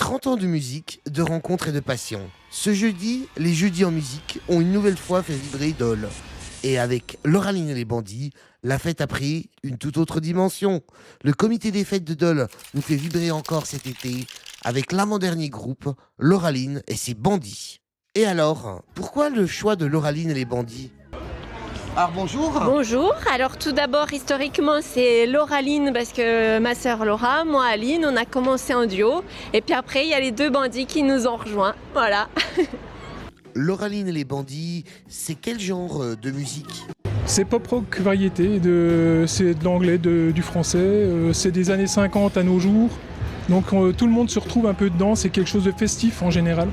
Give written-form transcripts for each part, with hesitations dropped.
30 ans de musique, de rencontres et de passion. Ce jeudi, les jeudis en musique ont une nouvelle fois fait vibrer Dole. Et avec Lauraline et les bandits, la fête a pris une toute autre dimension. Le comité des fêtes de Dole nous fait vibrer encore cet été avec l'avant-dernier groupe, Lauraline et ses bandits. Et alors, pourquoi le choix de Lauraline et les bandits ? Alors bonjour. Bonjour, alors tout d'abord historiquement c'est Lauraline parce que ma sœur Laura, moi Aline, on a commencé en duo et puis après il y a les deux bandits qui nous ont rejoints, voilà. Lauraline et les bandits, c'est quel genre de musique ? C'est pop-rock variété, c'est de l'anglais, du français, c'est des années 50 à nos jours, donc tout le monde se retrouve un peu dedans, c'est quelque chose de festif en général.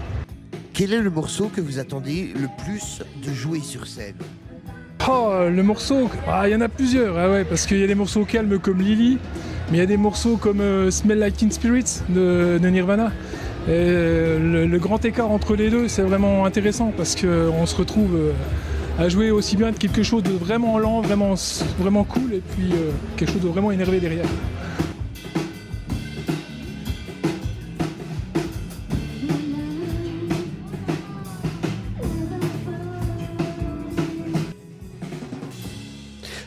Quel est le morceau que vous attendez le plus de jouer sur scène ? Oh, le morceau, il y en a plusieurs, parce qu'il y a des morceaux calmes comme Lily, mais il y a des morceaux comme Smell Like Teen Spirits de Nirvana. Et le grand écart entre les deux, c'est vraiment intéressant parce qu'on se retrouve à jouer aussi bien de quelque chose de vraiment lent, vraiment cool, et puis quelque chose de vraiment énervé derrière.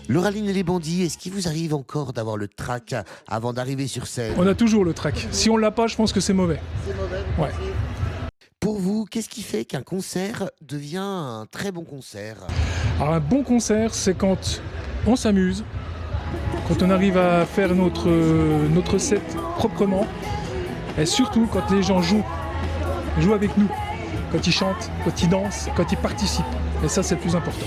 Lauraline et les bandits, est-ce qu'il vous arrive encore d'avoir le trac avant d'arriver sur scène ? On a toujours le trac. Si on l'a pas, je pense que c'est mauvais. C'est mauvais. Ouais. Pour vous, qu'est-ce qui fait qu'un concert devient un très bon concert ? Alors un bon concert, c'est quand on s'amuse, quand on arrive à faire notre set proprement, et surtout quand les gens jouent avec nous, quand ils chantent, quand ils dansent, quand ils participent. Et ça, c'est le plus important.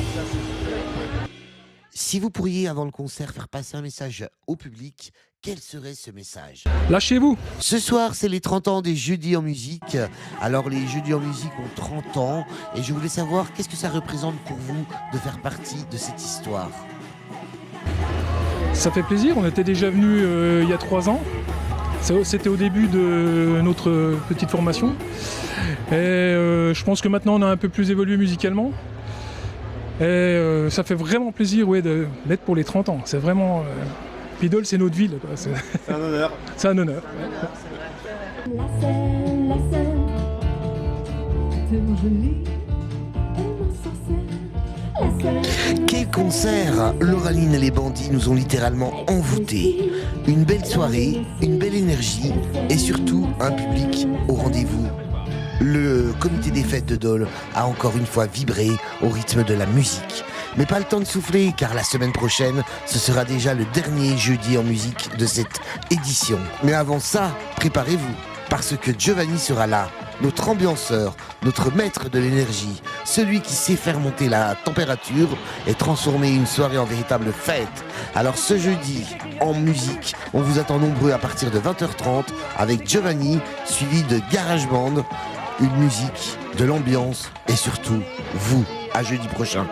Si vous pourriez, avant le concert, faire passer un message au public, quel serait ce message ? Lâchez-vous. Ce soir, c'est les 30 ans des Jeudis en musique. Alors, les Jeudis en musique ont 30 ans. Et je voulais savoir, qu'est-ce que ça représente pour vous de faire partie de cette histoire ? Ça fait plaisir, on était déjà venus il y a 3 ans. C'était au début de notre petite formation. Et je pense que maintenant, on a un peu plus évolué musicalement. Et ça fait vraiment plaisir d'être pour les 30 ans. C'est vraiment... Dole, c'est notre ville. Quoi. C'est un honneur. C'est un honneur. La scène, tellement jolie, tellement sincère. Quel concert ! Lauraline et les bandits nous ont littéralement envoûtés. Une belle soirée, une belle énergie et surtout un public au rendez-vous. Le comité des fêtes de Dole a encore une fois vibré au rythme de la musique. Mais pas le temps de souffler, car la semaine prochaine, ce sera déjà le dernier jeudi en musique de cette édition. Mais avant ça, préparez-vous, parce que Giovanni sera là, notre ambianceur, notre maître de l'énergie, celui qui sait faire monter la température et transformer une soirée en véritable fête. Alors ce jeudi, en musique, on vous attend nombreux à partir de 20h30 avec Giovanni, suivi de Garage Band, une musique, de l'ambiance et surtout, vous, à jeudi prochain.